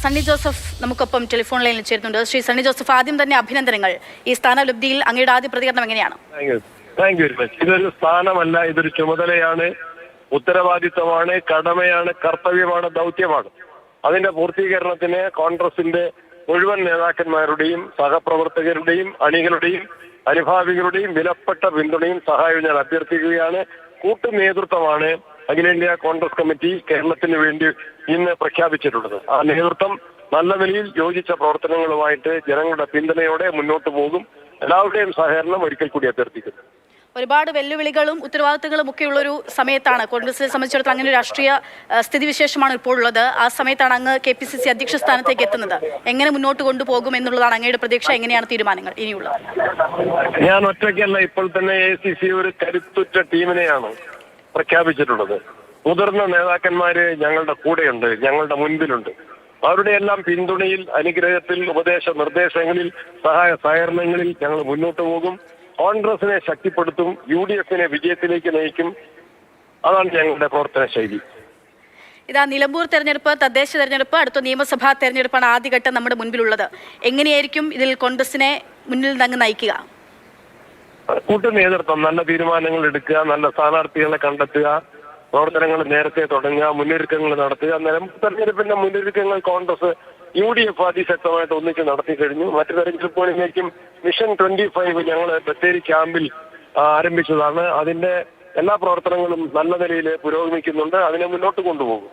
സണ്ണി ജോസഫ് നമുക്കൊപ്പം ടെലിഫോൺ ലൈനിൽ ചേരുന്നുണ്ട്. ശ്രീ സണ്ണി ജോസഫ്, ആദ്യം തന്നെ അഭിനന്ദനങ്ങൾ. ഈ സ്ഥാനലബ്ധിയിൽ അങ്ങയുടെ ആദ്യ പ്രതികരണം എങ്ങനെയാണ്? Thank you very much. ഇതൊരു സ്ഥാനമല്ല, ഇതൊരു ചുമതലയാണ്, ഉത്തരവാദിത്തമാണ്, കടമയാണ്, കർത്തവ്യമാണ്, ദൗത്യമാണ്. അതിന്റെ പൂർത്തീകരണത്തിന് കോൺഗ്രസിന്റെ മുഴുവൻ നേതാക്കന്മാരുടെയും സഹപ്രവർത്തകരുടെയും അണികളുടെയും അനുഭാവികളുടെയും വിലപ്പെട്ട പിന്തുണയും സഹായവും ഞാൻ അഭ്യർത്ഥിക്കുകയാണ്. കൂട്ടു നേതൃത്വമാണ് അഖിലേന്ത്യാ കോൺഗ്രസ് കമ്മിറ്റി കേരളത്തിന് വേണ്ടി ഇന്ന് പ്രഖ്യാപിച്ചിട്ടുള്ളത്. ആ നേതൃത്വം നല്ല നിലയിൽ യോജിച്ച പ്രവർത്തനങ്ങളുമായിട്ട് ജനങ്ങളുടെ പിന്തുണയോടെ മുന്നോട്ട് പോകും. എല്ലാവരുടെയും സഹകരണം ഒരിക്കൽ കൂടി അഭ്യർത്ഥിക്കുന്നു. ഒരുപാട് വെല്ലുവിളികളും ഉത്തരവാദിത്തങ്ങളും ഒക്കെ ഉള്ളൊരു സമയത്താണ് കോൺഗ്രസിനെ സംബന്ധിച്ചിടത്തോളം അങ്ങനെ രാഷ്ട്രീയ സ്ഥിതിവിശേഷമാണ് ഇപ്പോൾ ഉള്ളത്. ആ സമയത്താണ് അങ്ങ് KPCC അധ്യക്ഷ സ്ഥാനത്തേക്ക് എത്തുന്നത്. എങ്ങനെ മുന്നോട്ട് കൊണ്ടുപോകും എന്നുള്ളതാണ് അങ്ങയുടെ പ്രതീക്ഷ? എങ്ങനെയാണ് തീരുമാനങ്ങൾ ഇനിയുള്ളത്? ഞാൻ ഒറ്റയ്ക്കല്ല, ഇപ്പോൾ തന്നെ ACC ഒരു കരുത്തുറ്റ ടീമിനെയാണ് പ്രഖ്യാപിച്ചിട്ടുള്ളത്. മുതിർന്ന നേതാക്കന്മാര് ഞങ്ങളുടെ കൂടെയുണ്ട്, ഞങ്ങളുടെ മുൻപിലുണ്ട്. അവരുടെ എല്ലാം പിന്തുണയിൽ, അനുഗ്രഹത്തിൽ, ഉപദേശ നിർദ്ദേശങ്ങളിൽ, സഹായ സഹകരണങ്ങളിൽ ഞങ്ങൾ മുന്നോട്ട് പോകും. കോൺഗ്രസിനെ ശക്തിപ്പെടുത്തും, UDFനെ വിജയത്തിലേക്ക് നയിക്കും. അതാണ് ഞങ്ങളുടെ പ്രവർത്തന ശൈലി. ഇതാ നിലമ്പൂർ തെരഞ്ഞെടുപ്പ്, തദ്ദേശ തെരഞ്ഞെടുപ്പ്, അടുത്ത നിയമസഭാ തെരഞ്ഞെടുപ്പാണ് ആദ്യഘട്ടം നമ്മുടെ മുൻപിലുള്ളത്. എങ്ങനെയായിരിക്കും ഇതിൽ കോൺഗ്രസിനെ മുന്നിൽ നിന്ന് നയിക്കുക? കൂട്ടു നേതൃത്വം, നല്ല തീരുമാനങ്ങൾ എടുക്കുക, നല്ല സ്ഥാനാർത്ഥികളെ കണ്ടെത്തുക, പ്രവർത്തനങ്ങൾ നേരത്തെ തുടങ്ങുക, മുന്നൊരുക്കങ്ങൾ നടത്തുക. നിലമ്പൂർ തെരഞ്ഞെടുപ്പിന്റെ മുന്നൊരുക്കങ്ങൾ കോൺഗ്രസ് UDF അതിശക്തമായിട്ട് ഒന്നിച്ച് നടത്തി കഴിഞ്ഞു. മറ്റു തെരഞ്ഞെടുപ്പുകളിലേക്കും മിഷൻ 25 ഞങ്ങൾ ബത്തേരി ക്യാമ്പിൽ ആരംഭിച്ചതാണ്. അതിന്റെ എല്ലാ പ്രവർത്തനങ്ങളും നല്ല നിലയിൽ പുരോഗമിക്കുന്നുണ്ട്. അതിനെ മുന്നോട്ട് കൊണ്ടുപോകും.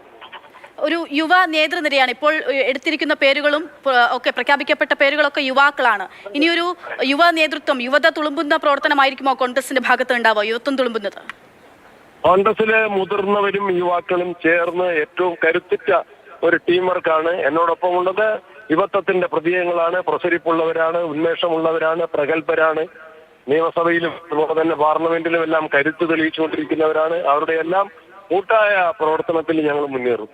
ഒരു യുവ നേതൃനിരയാണ് ഇപ്പോൾ എടുത്തിരിക്കുന്ന പേരുകളും ഒക്കെ പ്രഖ്യാപിക്കപ്പെട്ട പേരുകളൊക്കെ യുവാക്കളാണ്. ഇനിയൊരു യുവ നേതൃത്വം, യുവത തുളുമ്പുന്ന പ്രവർത്തനമായിരിക്കുമോ കോൺഗ്രസിന്റെ ഭാഗത്ത് ഉണ്ടാവുക, യുവത്വം തുളുമ്പുന്നത്? കോൺഗ്രസിലെ മുതിർന്നവരും യുവാക്കളും ചേർന്ന് ഏറ്റവും കരുത്തുറ്റ ഒരു ടീം വർക്കാണ് എന്നോടൊപ്പം ഉള്ളത്. യുവത്വത്തിന്റെ പ്രതീകങ്ങളാണ്, പ്രസരിപ്പുള്ളവരാണ്, ഉന്മേഷമുള്ളവരാണ്, പ്രഗത്ഭരാണ്. നിയമസഭയിലും അതുപോലെ തന്നെ പാർലമെന്റിലും എല്ലാം കരുത്ത് തെളിയിച്ചുകൊണ്ടിരിക്കുന്നവരാണ്. അവരുടെ എല്ലാം കൂട്ടായ പ്രവർത്തനത്തിൽ ഞങ്ങൾ മുന്നേറും.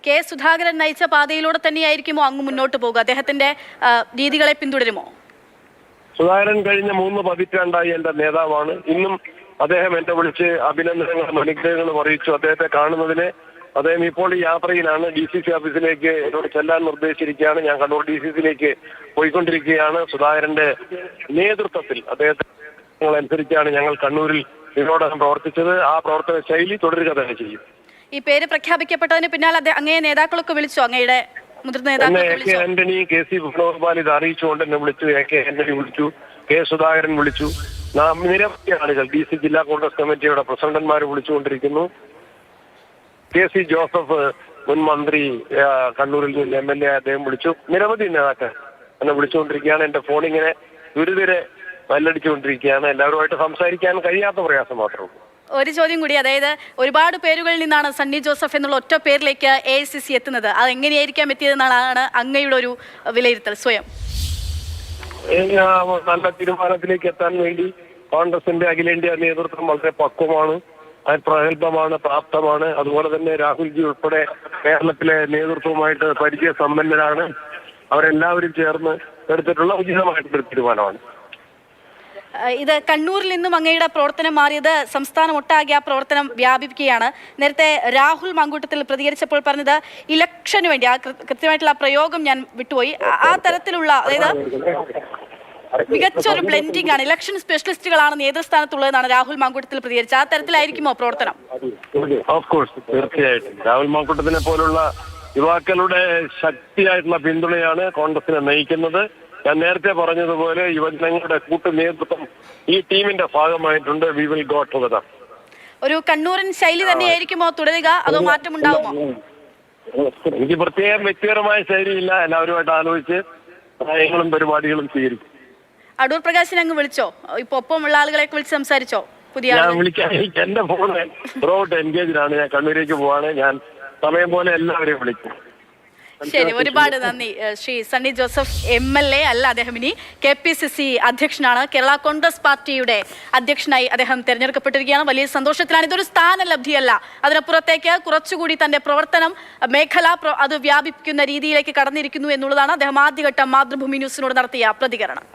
കെ സുധാകരൻ നയിച്ച പാതയിലൂടെ തന്നെയായിരിക്കുമോ അങ്ങ് മുന്നോട്ട് പോകുക? അദ്ദേഹത്തിന്റെ രീതികളെ പിന്തുടരുമോ? സുധാകരൻ കഴിഞ്ഞ 3 പതിറ്റാണ്ടായി എന്റെ നേതാവാണ്. ഇന്നും അദ്ദേഹം എന്നെ വിളിച്ച് അഭിനന്ദനങ്ങളും അനുഗ്രഹങ്ങളും അറിയിച്ചു. അദ്ദേഹത്തെ കാണുന്നതിന് അദ്ദേഹം ഇപ്പോൾ ഈ യാത്രയിലാണ്. DCC ഓഫീസിലേക്ക് എന്നോട് ചെല്ലാൻ നിർദ്ദേശിച്ചിരിക്കുകയാണ്. ഞാൻ കണ്ണൂർ DCCയിലേക്ക് പോയിക്കൊണ്ടിരിക്കുകയാണ്. സുധാകരന്റെ നേതൃത്വത്തിൽ അദ്ദേഹത്തെ അനുസരിച്ചാണ് ഞങ്ങൾ കണ്ണൂരിൽ ഇതിനോടകം പ്രവർത്തിച്ചത്. ആ പ്രവർത്തന ശൈലി തുടരുക തന്നെ ചെയ്യും. ഈ പേര് പ്രഖ്യാപിക്കപ്പെട്ടതിന് പിന്നാലെ അങ്ങയെ നേതാക്കളൊക്കെ വിളിച്ചു? അങ്ങയുടെ മുതിർന്ന നേതാക്കൾ ആന്റണി, KC വേണുഗോപാൽ ഇത് അറിയിച്ചുകൊണ്ട് എന്നെ വിളിച്ചു. ആന്റണി വിളിച്ചു, K സുധാകരൻ വിളിച്ചു. നിരവധി ആളുകൾ DC ജില്ലാ കോൺഗ്രസ് കമ്മിറ്റിയുടെ പ്രസിഡന്റുമാർ വിളിച്ചുകൊണ്ടിരിക്കുന്നു. KC ജോസഫ് മുൻ മന്ത്രി കണ്ണൂരിൽ നിന്ന് MLA അദ്ദേഹം വിളിച്ചു. നിരവധി നേതാക്കൾ എന്നെ വിളിച്ചുകൊണ്ടിരിക്കുകയാണ്. എന്റെ ഫോണിങ്ങനെ ദുരിതരെ വല്ലടിച്ചുകൊണ്ടിരിക്കുകയാണ്. എല്ലാവരുമായിട്ട് സംസാരിക്കാൻ കഴിയാത്ത പ്രയാസം മാത്രമേ ഉള്ളൂ. ഒരു ചോദ്യം കൂടി, അതായത് ഒരുപാട് പേരുകളിൽ നിന്നാണ് സണ്ണി ജോസഫ് എന്നുള്ള ഒറ്റ പേരിലേക്ക് AICC എത്തുന്നത്. അത് എങ്ങനെയായിരിക്കാം എത്തിയതെന്നാണ് അങ്ങയുടെ ഒരു വിലയിരുത്തൽ സ്വയം? നല്ല തീരുമാനത്തിലേക്ക് എത്താൻ വേണ്ടി കോൺഗ്രസിന്റെ അഖിലേന്ത്യാ നേതൃത്വം വളരെ പക്വമാണ്, പ്രഗത്ഭമാണ്, പ്രാപ്തമാണ്. അതുപോലെ തന്നെ രാഹുൽജി ഉൾപ്പെടെ കേരളത്തിലെ നേതൃത്വവുമായിട്ട് പരിചയ സമ്പന്നരാണ്. അവരെല്ലാവരും ചേർന്ന് എടുത്തിട്ടുള്ള ഉചിതമായിട്ടുള്ള തീരുമാനമാണ്. ഇത് കണ്ണൂരിൽ നിന്നും അങ്ങയുടെ പ്രവർത്തനം മാറിയത് സംസ്ഥാനം ഒട്ടാകെ ആ പ്രവർത്തനം വ്യാപിക്കുകയാണ്. നേരത്തെ രാഹുൽ മാങ്കൂട്ടത്തിൽ പ്രതികരിച്ചപ്പോൾ പറഞ്ഞത് ഇലക്ഷന് വേണ്ടി, ആ കൃത്യമായിട്ടുള്ള പ്രയോഗം ഞാൻ വിട്ടുപോയി, ആ തരത്തിലുള്ള, അതായത് മികച്ചൊരു ബ്ലെൻഡിംഗ് ആണ്, ഇലക്ഷൻ സ്പെഷ്യലിസ്റ്റുകളാണ് നേതൃസ്ഥാനത്തുള്ളതെന്നാണ് രാഹുൽ മാങ്കൂട്ടത്തിൽ പ്രതികരിച്ചത്. ആ തരത്തിലായിരിക്കുമോ പ്രവർത്തനം? ഓഫ് കോഴ്സ്, തീർച്ചയായിട്ടും. രാഹുൽ മാങ്കൂട്ടത്തിനെ പോലുള്ള യുവാക്കളുടെ ശക്തിയായിട്ടുള്ള പിന്തുണയാണ് കോൺഗ്രസിനെ നയിക്കുന്നത്. ഞാൻ നേരത്തെ പറഞ്ഞതുപോലെ യുവജനങ്ങളുടെ കൂട്ടു നേതൃത്വം ഈ ടീമിന്റെ ഭാഗമായിട്ടുണ്ട്. We will go together. ഒരു കണ്ണൂരൻ ശൈലി തന്നെയായിരിക്കുമോ തുടരുക, അതോ മാറ്റമുണ്ടാകുമോ? എനിക്ക് പ്രത്യേകം വ്യക്തിപരമായ ശൈലിയില്ല. എല്ലാവരുമായിട്ട് ആലോചിച്ച് നയങ്ങളും പരിപാടികളും സ്വീകരിക്കും. അടൂർ പ്രകാശിനെ അങ്ങ് വിളിച്ചോ? ഇപ്പൊ ഒപ്പമുള്ള ആളുകളെ വിളിച്ച് സംസാരിച്ചോ? ഞാൻ വിളിക്കാൻ, എന്റെ ഫോണ് ത്രൂഔട്ട് എൻഗേജ്ഡ് ആണ്. ഞാൻ കണ്ണൂരേക്ക് പോവാണ്. ഞാൻ സമയം പോലെ എല്ലാവരെയും വിളിക്കും. ശരി, ഒരുപാട് നന്ദി. ശ്രീ സണ്ണി ജോസഫ് MLA അല്ല, അദ്ദേഹം ഇനി KPCC അധ്യക്ഷനാണ്. കേരള കോൺഗ്രസ് പാർട്ടിയുടെ അധ്യക്ഷനായി അദ്ദേഹം തെരഞ്ഞെടുക്കപ്പെട്ടിരിക്കുകയാണ്. വലിയ സന്തോഷത്തിലാണ്. ഇതൊരു സ്ഥാനലബ്ധിയല്ല, അതിനപ്പുറത്തേക്ക് കുറച്ചുകൂടി തന്റെ പ്രവർത്തനം മേഖല അത് വ്യാപിക്കുന്ന രീതിയിലേക്ക് കടന്നിരിക്കുന്നു എന്നുള്ളതാണ് അദ്ദേഹം ആദ്യഘട്ടം മാതൃഭൂമി ന്യൂസിനോട് നടത്തിയ പ്രതികരണം.